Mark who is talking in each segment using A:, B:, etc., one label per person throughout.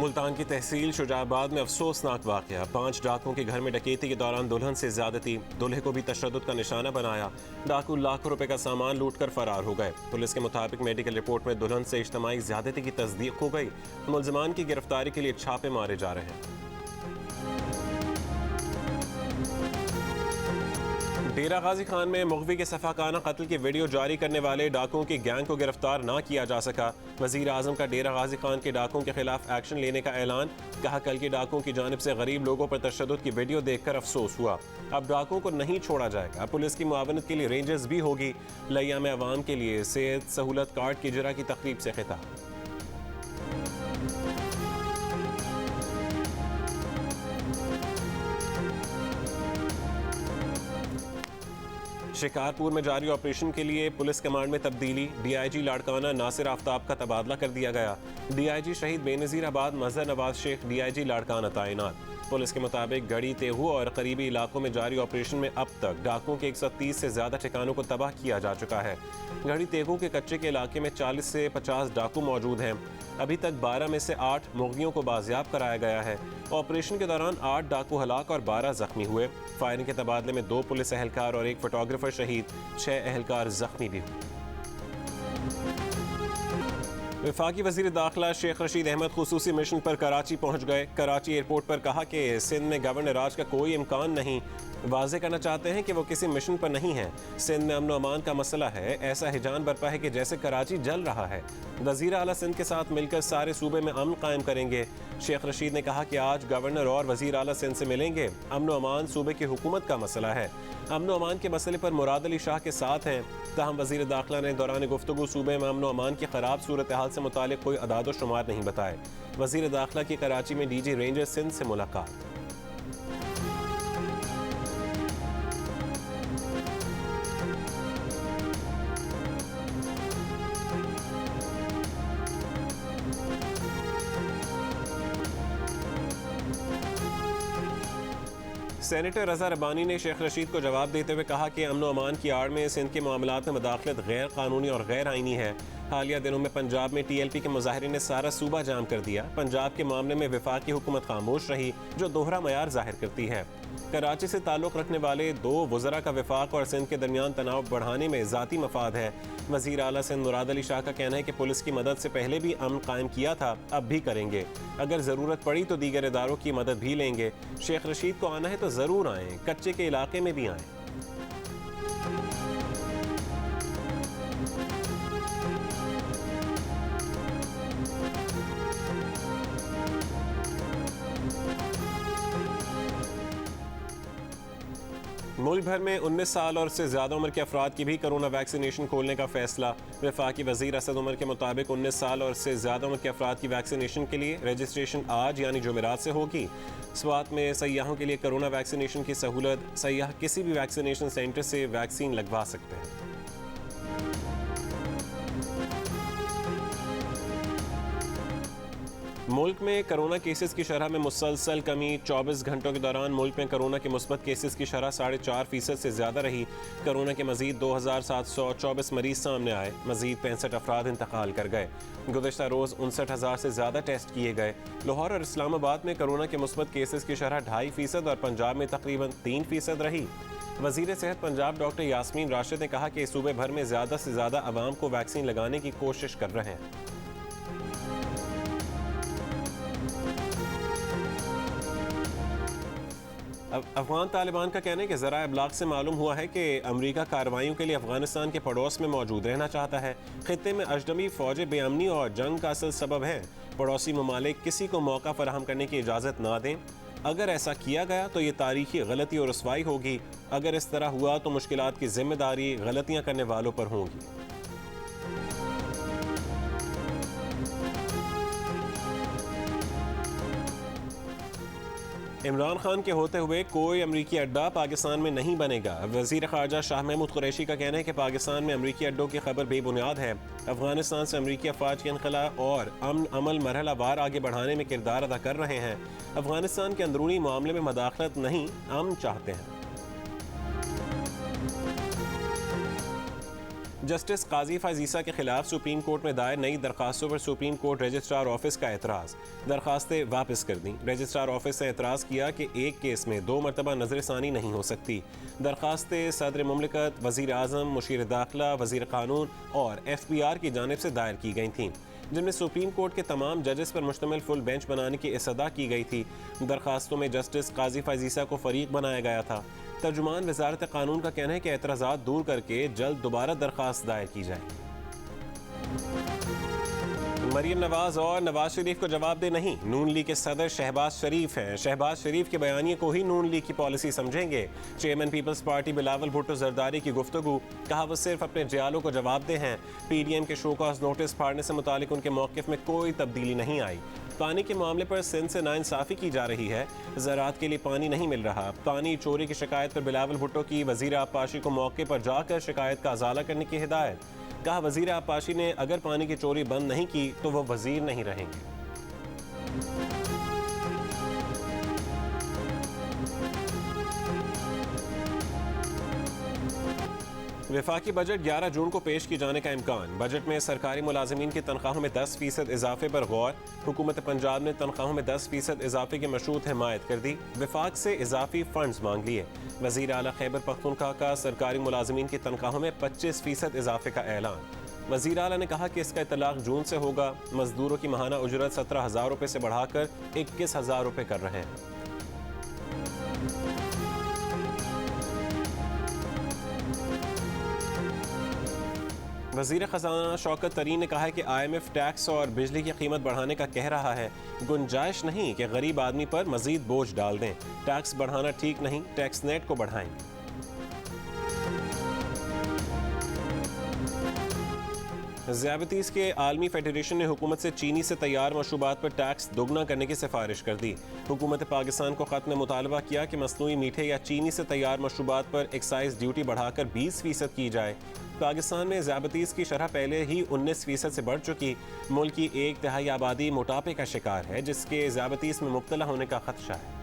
A: मुल्तान की तहसील शुजाबाद में अफसोसनाक वाक़या। 5 डाकुओं के घर में डकैती के दौरान दुल्हन से ज्यादती, दूल्हे को भी तशद्दुद का निशाना बनाया। डाकू लाखों रुपए का सामान लूट कर फरार हो गए। पुलिस के मुताबिक मेडिकल रिपोर्ट में दुल्हन से इज्तमाई ज्यादती की तस्दीक हो गई। मुलजमान की गिरफ्तारी के लिए छापे मारे जा रहे हैं। डेरा गाजी खान में मुग़वी के सफाकाना कत्ल की वीडियो जारी करने वाले डाकुओं की गैंग को गिरफ्तार ना किया जा सका। वज़ीर आज़म का डेरा गाजी खान के डाकुओं के खिलाफ एक्शन लेने का ऐलान। कहा, कल के डाकुओं की जानिब से गरीब लोगों पर तशद्दुद की वीडियो देखकर अफसोस हुआ। अब डाकुओं को नहीं छोड़ा जाएगा। पुलिस की मुआवनत के लिए रेंजर्स भी होगी। लिया में अवाम के लिए सेहत सहूलत कार्ड की इजरा की तकरीब से खिताब। शिकारपुर में जारी ऑपरेशन के लिए पुलिस कमांड में तब्दीली। डीआईजी लाड़काना नासिर आफ्ताब का तबादला कर दिया गया। डीआईजी शहीद बेनज़ीर आबाद मजहर नवाज शेख डीआईजी लाड़काना तैनात। पुलिस के मुताबिक गढ़ी, तेहू और करीबी इलाकों में जारी ऑपरेशन में अब तक डाकुओं के 130 से ज्यादा ठिकानों को तबाह किया जा चुका है। गढ़ी तेहू के कच्चे के इलाके में 40 से 50 डाकू मौजूद हैं। अभी तक 12 में से 8 मुग़वियों को बाजियाब कराया गया है। ऑपरेशन के दौरान 8 डाकू हलाक और 12 जख्मी हुए। फायरिंग के तबादले में 2 पुलिस एहलकार और 1 फोटोग्राफर शहीद, 6 एहलकार जख्मी भी हुए। वफाकी वज़ीर दाखिला शेख रशीद अहमद खुसूसी मिशन पर कराची पहुँच गए। कराची एयरपोर्ट पर कहा कि सिंध में गवर्नर राज का कोई इम्कान नहीं। वाज़े करना चाहते हैं कि वो किसी मिशन पर नहीं है। सिंध में अमन व अमान का मसला है। ऐसा हिजान बरपा है कि जैसे कराची जल रहा है। वज़ीर आला सिंध के साथ मिलकर सारे सूबे में अमन कायम करेंगे। शेख रशीद ने कहा कि आज गवर्नर और वज़ीर आला सिंध से मिलेंगे। अमन व अमान सूबे की हुकूमत का मसला है। अमन व अमान के मसले पर मुराद अली शाह के साथ हैं। ताहम वज़ीर दाखिला ने दौरान गुफ्तगू सूबे में अमन व अमान की ख़राब सूरत हाल से मुतालिक कोई अदाद शुमार नहीं बताए। वज़ीर दाखिला की कराची में डीजी रेंजर सिंध से मुलाकात। सेनेटर रज़ा रब्बानी ने शेख रशीद को जवाब देते हुए कहा कि अमन व अमान की आड़ में सिंध के मामलात में मुदाखलत गैर कानूनी और गैर आइनी है। हालिया दिनों में पंजाब में TLP के मुजाहिरीन ने सारा सूबा जाम कर दिया। पंजाब के मामले में वफाकी हुकूमत खामोश रही, जो दोहरा मयार जाहिर करती है। कराची से ताल्लुक़ रखने वाले 2 वज़रा का वफाक और सिंध के दरमियान तनाव बढ़ाने में ज़ाती मफाद है। वज़ीर आला सिंध मुराद अली शाह का कहना है कि पुलिस की मदद से पहले भी अमन कायम किया था, अब भी करेंगे। अगर ज़रूरत पड़ी तो दीगर इदारों की मदद भी लेंगे। शेख रशीद को आना है तो ज़रूर आएँ, कच्चे के इलाके में भी आएँ। मुल्क भर में 19 साल और उससे ज़्यादा उम्र के अफराद की भी कोरोना वैक्सीनेशन खोलने का फैसला। वफाकी वज़ीर असद उमर के मुताबिक 19 साल और उससे ज़्यादा उम्र के अफराद की वैक्सीनेशन के लिए रजिस्ट्रेशन आज यानी जुमेरात से होगी। स्वात में सयाहों के लिए कोरोना वैक्सीनेशन की सहूलत। सयाह किसी भी वैक्सीनेशन सेंटर से वैक्सीन लगवा सकते हैं। मुल्क में कोरोना केसेस की शरह में मुसलसल कमी। 24 घंटों के दौरान मुल्क में कोरोना के मुस्बत केसेस की शरह 4.5% से ज़्यादा रही। कोरोना के मजीद 2724 मरीज सामने आए। मजीद 65 अफराद इंतकाल कर गए। गुज़श्ता रोज़ 59,000 से ज़्यादा टेस्ट किए गए। लाहौर और इस्लामाबाद में कोरोना के मुस्बत केसेस की शरह 2.5% और पंजाब में तकरीबन 3% रही। वज़ीर सेहत पंजाब डॉक्टर यास्मीन राशिद ने कहा कि सूबे भर में ज़्यादा से ज़्यादा आवाम को वैक्सीन लगाने की कोशिश कर रहे हैं। अफगान तालिबान का कहना है कि ज़राए इब्लाग से मालूम हुआ है कि अमरीका कार्रवाइयों के लिए अफगानिस्तान के पड़ोस में मौजूद रहना चाहता है। खित्ते में अजनबी फ़ौजें बेअमनी और जंग का असल सबब है। पड़ोसी ममालिक किसी को मौका फराहम करने की इजाज़त ना दें। अगर ऐसा किया गया तो ये तारीखी गलती और रुसवाई होगी। अगर इस तरह हुआ तो मुश्किलात की जिम्मेदारी गलतियाँ करने वालों पर होंगी। इमरान खान के होते हुए कोई अमरीकी अड्डा पाकिस्तान में नहीं बनेगा। वज़ीर ख़ारजा शाह महमूद कुरैशी का कहना है कि पाकिस्तान में अमरीकी अड्डों की खबर बेबुनियाद है। अफगानिस्तान से अमरीकी अफवाज के इनखला और अमन अमल मरहलावार आगे बढ़ाने में किरदार अदा कर रहे हैं। अफगानिस्तान के अंदरूनी मामले में मदाखलत नहीं, अमन चाहते हैं। जस्टिस काजी फाजीसा के खिलाफ सुप्रीम कोर्ट में दायर नई दरखास्तों पर सुप्रीम कोर्ट रजिस्ट्रार ऑफिस का एतराज़, दरखास्तें वापस कर दी। रजिस्ट्रार ऑफिस ने एतराज़ किया कि एक केस में 2 मरतबा नजरसानी नहीं हो सकती। दरखास्तें सदर मुमलिकत, वज़ीर आज़म, मुशीर दाखिला, वज़ीर क़ानून और FBI की जानिब से दायर की गई थीं, जिनमें सुप्रीम कोर्ट के तमाम जजेस पर मुश्तमिल फुल बेंच बनाने की इस्तदा की गई थी। दरखास्तों में जस्टिस काजी फाजीसा को फरीक बनाया गया था। तर्जुमान वज़ारत क़ानून का कहना है कि एतराज़ात दूर करके जल्द दोबारा दरखास्त दायर की जाए। मरीम नवाज और नवाज शरीफ को जवाब दे नहीं, नून लीग के सदर शहबाज शरीफ हैं। शहबाज शरीफ के बयानिए को ही नून लीग की पॉलिसी समझेंगे। Chairman peoples party Bilawal Bhutto Zardari की गुफ्तगू, कहा वो सिर्फ अपने जियालों को जवाबदेह हैं। PDM के शो कॉज नोटिस फाड़ने से मुतालिक उनके मौक़िफ़ में कोई तब्दीली नहीं आई। पानी के मामले पर सिंध से नाइंसाफ़ी की जा रही है, ज़राअत के लिए पानी नहीं मिल रहा। पानी चोरी की शिकायत पर बिलावल भुट्टो की वज़ीर आबपाशी को मौके पर जाकर शिकायत का अजाला करने की हिदायत। कहा वज़ीर आबपाशी ने अगर पानी की चोरी बंद नहीं की तो वो वज़ीर नहीं रहेंगे। वफाकी बजट 11 जून को पेश किए जाने का इम्कान। बजट में सरकारी मुलाजिमीन की तनख्वाहों में 10% इजाफे पर गौर। हुकूमत पंजाब ने तनख्वाहों में 10% इजाफे की मशरूत हिमायत कर दी। वफाक से इजाफी फंड्स मांग लिए। वज़ीर आला खैबर पख्तूनख्वा का सरकारी मुलाजिमीन की तनख्वाहों में 25% इजाफे का ऐलान। वज़ीर आला ने कहा कि इसका इतलाक़ जून से होगा। मजदूरों की माहाना उजरत 17,000 रुपये से बढ़ाकर 21,000 रुपये कर रहे हैं। वज़ीर ख़ज़ाना शौकत तरीन ने कहा है कि IMF टैक्स और बिजली की कीमत बढ़ाने का कह रहा है। गुंजाइश नहीं कि गरीब आदमी पर मज़ीद बोझ डाल दें। टैक्स बढ़ाना ठीक नहीं, टैक्स नेट को बढ़ाएंगे। ज़्यादतीज़ के आलमी फेडरेशन ने हुकूमत से चीनी से तैयार मशरूबात पर टैक्स दोगुना करने की सिफारिश कर दी। हुकूमत पाकिस्तान को ख़त में मुतालबा किया कि मसनूई मीठे या चीनी से तैयार मशरूबात पर एक्साइज ड्यूटी बढ़ाकर 20% की जाए। पाकिस्तान में ज़्यादतीज़ की शरह पहले ही 19% से बढ़ चुकी। मुल्क की 1/3 आबादी मोटापे का शिकार है, जिसके ज़्यादतीज़ में मुब्तला होने का खदशा है।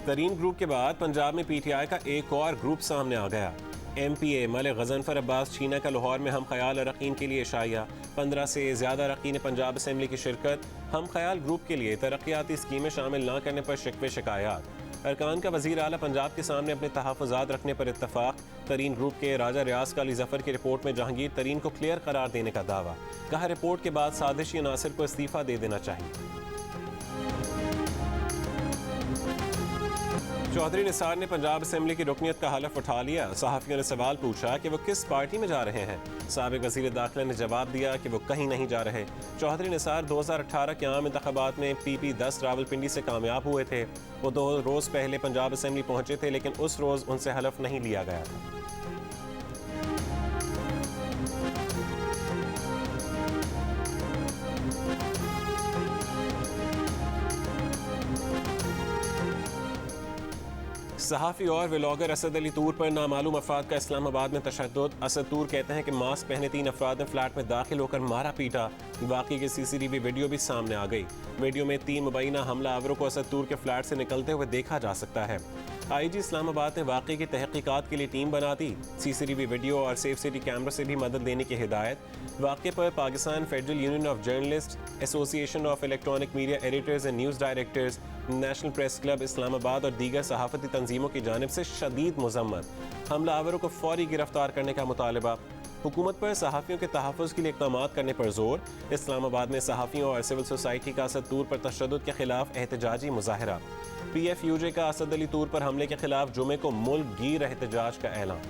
A: तरीन ग्रुप के बाद पंजाब में PTI का एक और ग्रुप सामने आ गया। MPA मलिक गज़नफर अब्बास छीना का लाहौर में हम ख्याल अरकीन के लिए शाया। 15 से ज़्यादा अरकीन पंजाब असम्बली की शिरकत। हम ख्याल ग्रुप के लिए तरक्याती स्कीमें शामिल न करने पर शिकवे शिकायत। अरकान का वज़ीर आला पंजाब के सामने अपने तहफ़्फ़ुज़ात रखने पर इत्तफ़ाक़। तरीन ग्रुप के राजा रियाज का अली ज़फ़र की रिपोर्ट में जहांगीर तरीन को क्लियर करार देने का दावा। कहा रिपोर्ट के बाद साजिशी नासिर को इस्तीफ़ा दे देना चाहिए। चौधरी निसार ने पंजाब असम्बली की रुकनियत का हलफ उठा लिया। सहाफ़ियों ने सवाल पूछा कि वो किस पार्टी में जा रहे हैं। साबिक़ वज़ीर दाखिला ने जवाब दिया कि वो कहीं नहीं जा रहे। चौधरी निसार 2018 के आम इंतख़ाबात में PP10 रावलपिंडी से कामयाब हुए थे। वो 2 रोज़ पहले पंजाब असम्बली पहुँचे थे, लेकिन उस रोज़ उनसे हलफ नहीं लिया गया था। सहाफ़ी और व्लॉगर असद अली तूर पर नामालूम अफराद का इस्लामाबाद में तशद्दुद। असद तूर कहते हैं कि मास्क पहने 3 अफराद ने फ्लैट में दाखिल होकर मारा पीटा। वाक़ई की CCTV वीडियो भी सामने आ गई। वीडियो में 3 मुबैना हमलावरों को असद तूर के फ्लैट से निकलते हुए देखा जा सकता है। IG इस्लामाबाद ने वाक़ई की तहक़ीक़ात के लिए टीम बना दी। CCTV वीडियो और सेफ सिटी कैमरा से भी मदद लेने की हिदायत। वाक़े पर Pakistan federal union of journalist, association of electronic media editors and news directors, national press club Islamabad और दीगर सहाफ़ती तंजीमों की जानिब से शदीद मज़म्मत। हमलावरों को फ़ौरी गिरफ्तार करने का मुतालबा। हुकूमत पर सहाफ़ियों के तहफ़्फ़ुज़ के लिए इक़दामात करने पर जोर। इस्लामाबाद में सहाफ़ियों और सिविल सोसाइटी का असद तूर पर तशद्दुद के खिलाफ एहतजाजी मुज़ाहरा। PFUJ का असद अली तूर पर हमले के खिलाफ जुमे को मुल्क गिर एहतजाज का ऐलान।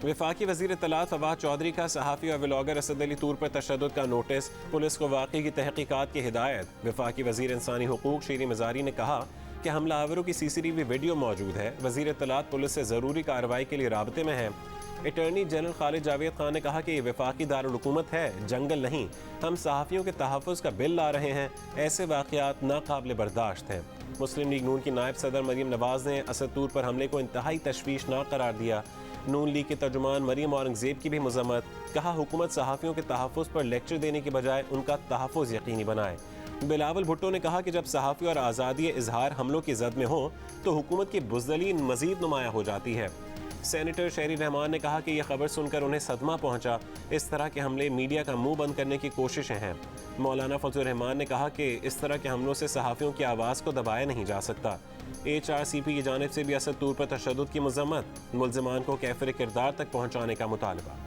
A: वफाकी वज़ीर इत्तलात फवाद चौधरी का सहाफ़ी और व्लॉगर असद अली तूर पर तशद्दुद का नोटिस। पुलिस को वाक़ई की तहक़ीक़ात की हिदायत। वफाकी वज़ीर इंसानी हुकूक शीरी मज़ारी ने कहा कि हमलावरों की CCTV वीडियो मौजूद है। वज़ीर इत्तलात पुलिस से ज़रूरी कार्रवाई के लिए राब्ते में है। अटॉर्नी जनरल खालिद जावेद खान ने कहा कि ये वफाकी दारुल हुकूमत है, जंगल नहीं। हम सहाफ़ियों के तहफ़्फ़ुज़ का बिल ला रहे हैं। ऐसे वाक़यात नाकाबिल बर्दाश्त हैं। मुस्लिम लीग नून की नायब सदर मरीम नवाज़ ने असद तूर पर हमले को इंतहाई तशवीशनाक करार दिया। नून लीग के तर्जुमान मरियम औरंगजेब की भी मजम्मत। कहा हुकूमत सहाफ़ियों के तहफ़्फ़ुज़ पर लेक्चर देने के बजाय उनका तहफ़्फ़ुज़ यकीनी बनाए। बिलावल भुट्टो ने कहा कि जब सहाफ़ी और आज़ादी इजहार हमलों की जद में हो तो हुकूमत की बुज़दली मज़ीद नुमायां हो जाती है। सेनेटर शहरी रहमान ने कहा कि यह खबर सुनकर उन्हें सदमा पहुंचा। इस तरह के हमले मीडिया का मुंह बंद करने की कोशिशें हैं। मौलाना फजलुर रहमान ने कहा कि इस तरह के हमलों से सहाफ़ियों की आवाज़ को दबाया नहीं जा सकता। HRCP की जानिब से भी असद तौर पर तशद्दुद की मज़म्मत, मुल्ज़िमान को कैफ़िर किरदार तक पहुँचाने का मुतालबा।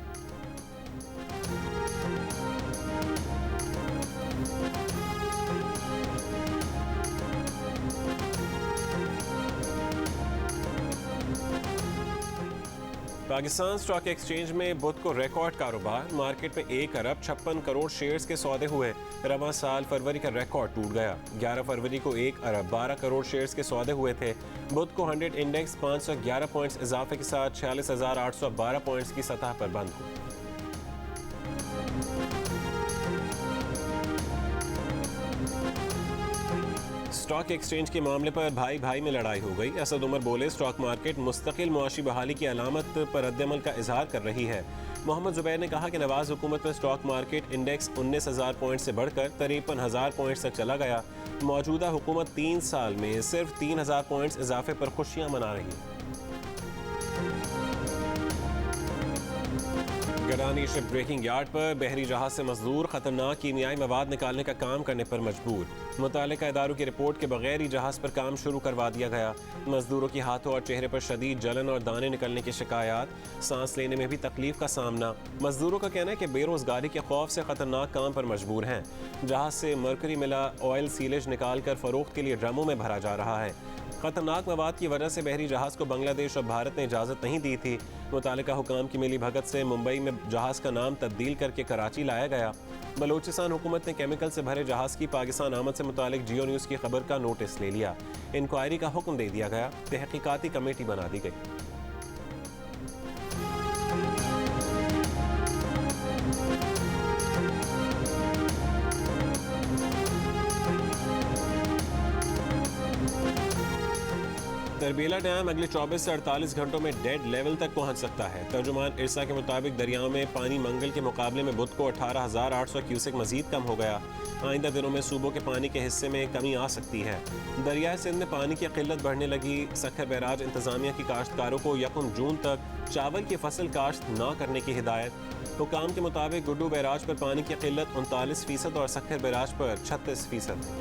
A: पाकिस्तान स्टॉक एक्सचेंज में बुध को रिकॉर्ड कारोबार। मार्केट में 1 अरब 56 करोड़ शेयर्स के सौदे हुए। रवां साल फरवरी का रिकॉर्ड टूट गया। 11 फरवरी को 1 अरब 12 करोड़ शेयर्स के सौदे हुए थे। बुध को 100 इंडेक्स 511 पॉइंट्स इजाफे के साथ 46,812 पॉइंट्स की सतह पर बंद हुआ। स्टॉक एक्सचेंज के मामले पर भाई भाई में लड़ाई हो गई। असद उमर बोले स्टॉक मार्केट मुस्तकिल मुआशी बहाली की अलामत पर रद्दमल का इजहार कर रही है। मोहम्मद जुबैर ने कहा कि नवाज हुकूमत में स्टॉक मार्केट इंडेक्स 19,000 पॉइंट से बढ़कर 53,000 पॉइंट्स तक चला गया। मौजूदा हुकूमत 3 साल में सिर्फ 3,000 पॉइंट्स इजाफे पर खुशियां मना रही है। गरानी शिप ब्रेकिंग यार्ड पर बहरी जहाज से मजदूर खतरनाक कीमियाई मवाद निकालने का काम करने पर मजबूर। मुतालिका इदारों की रिपोर्ट के बगैर ही जहाज पर काम शुरू करवा दिया गया। मजदूरों की हाथों और चेहरे पर शदीद जलन और दाने निकलने की शिकायत, सांस लेने में भी तकलीफ का सामना। मजदूरों का कहना है कि बेरोजगारी के खौफ से खतरनाक काम पर मजबूर हैं। जहाज से मरकरी मिला ऑयल सीलेज निकाल कर फरोख्त के लिए ड्रमों में भरा जा रहा है। खतरनाक मवाद की वजह से बहरी जहाज को बांग्लादेश और भारत ने इजाज़त नहीं दी थी। मुतालिका हुकाम की मिली भगत से मुंबई में जहाज का नाम तब्दील करके कराची लाया गया। बलोचिस्तान हुकूमत ने केमिकल से भरे जहाज की पाकिस्तान आमद से मुतालिक जियो न्यूज़ की खबर का नोटिस ले लिया। इंक्वायरी का हुक्म दे दिया गया। तहकीकाती कमेटी बना दी गई। तरबेला डैम अगले 24 से 48 घंटों में डेड लेवल तक पहुंच सकता है। तर्जुमान इरसा के मुताबिक दरियाओं में पानी मंगल के मुकाबले में बुध को 18,800 क्यूसेक मजीद कम हो गया। आइंदा दिनों में सूबों के पानी के हिस्से में कमी आ सकती है। दरियाए सिंध में पानी की किल्लत बढ़ने लगी। सखर बैराज इंतजामिया की काश्तकारों को 1 जून तक चावल की फसल काश्त न करने की हिदायत। हुकाम के मुताबिक गुड्डू बैराज पर पानी की किल्लत 39% और सखर बैराज पर 36%।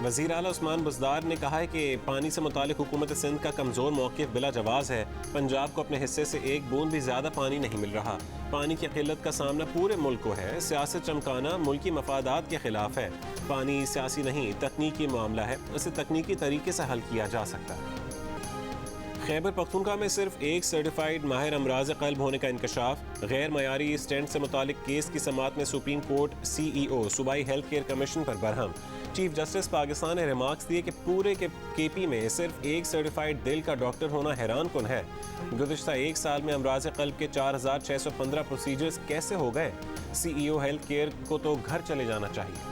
A: वज़ीर आला उस्मान बुज़दार ने कहा है कि पानी से मुतालिक हुकूमत सिंध का कमज़ोर मौक़िफ़ बिला जवाज़ है। पंजाब को अपने हिस्से से 1 बूंद भी ज़्यादा पानी नहीं मिल रहा। पानी की किल्लत का सामना पूरे मुल्क को है। सियासत चमकाना मुल्की मफादात के खिलाफ है। पानी सियासी नहीं तकनीकी मामला है। उसे तकनीकी तरीके से हल किया जा सकता है। खैबर पख्तूनख्वा में सिर्फ एक सर्टिफाइड माहिर अमराज क़ल्ब होने का इंकशाफ। गैर मयारी स्टेंट से मुतालिक केस की समाअत में सुप्रीम कोर्ट CEO सूबाई हेल्थ केयर कमीशन पर बरहम। चीफ जस्टिस पाकिस्तान ने रिमार्क्स दिए कि पूरे के KP में सिर्फ एक सर्टिफाइड दिल का डॉक्टर होना हैरान कुन है। गुज़िश्ता 1 साल में अमराज क़ल्ब के 4,615 प्रोसीजर्स कैसे हो गए। CEO हेल्थ केयर को तो घर चले जाना चाहिए।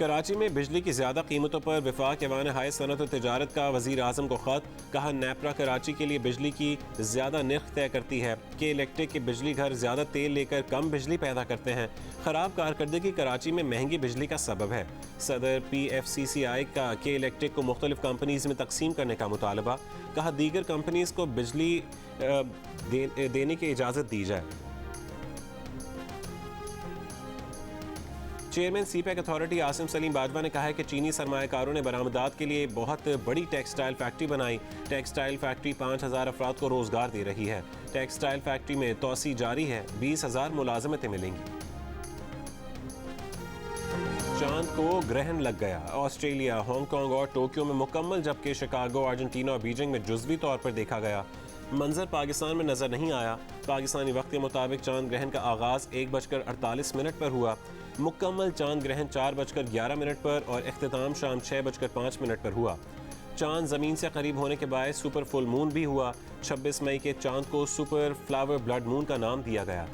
A: कराची में बिजली की ज़्यादा कीमतों पर वफाक ऐवान हाय सनत और तिजारत का वज़ीर आज़म को ख़त। कहा नेपरा कराची के लिए बिजली की ज़्यादा निर्ख तय करती है कि इलेक्ट्रिक के बिजली घर ज़्यादा तेल लेकर कम बिजली पैदा करते हैं। ख़राब कारकर्दगी कराची में महंगी बिजली का सबब है। सदर PFCCI का के इलेक्ट्रिक को मुख्तलिफ कंपनीज़ में तकसीम करने का मुतालबा। कहा दीगर कंपनीज़ को बिजली देने की इजाज़त दी जाए। Chairman CPEC authority Asim Salim Bajwa ने कहा है कि चीनी सरमायाकारों ने बरामदात के लिए बहुत बड़ी टेक्सटाइल फैक्ट्री बनाई। टेक्सटाइल फैक्ट्री 5,000 अफराद को रोजगार दे रही है। टेक्सटाइल फैक्ट्री में तोसी जारी है। 20,000 मुलाजमतें मिलेंगी। चांद को ग्रहण लग गया। ऑस्ट्रेलिया, हांगकांग और टोक्यो में मुकम्मल, जबकि शिकागो, अर्जेंटीना और बीजिंग में जुज़वी तौर पर देखा गया। मंजर पाकिस्तान में नजर नहीं आया। पाकिस्तानी वक्त के मुताबिक चांद ग्रहण का आगाज 1:48 पर हुआ। मुकम्मल चांद ग्रहण 4:11 पर और इख्तिताम शाम 6:05 पर हुआ। चांद ज़मीन से करीब होने के बायस सुपर फुल मून भी हुआ। 26 मई के चांद को सुपर फ्लावर ब्लड मून का नाम दिया गया।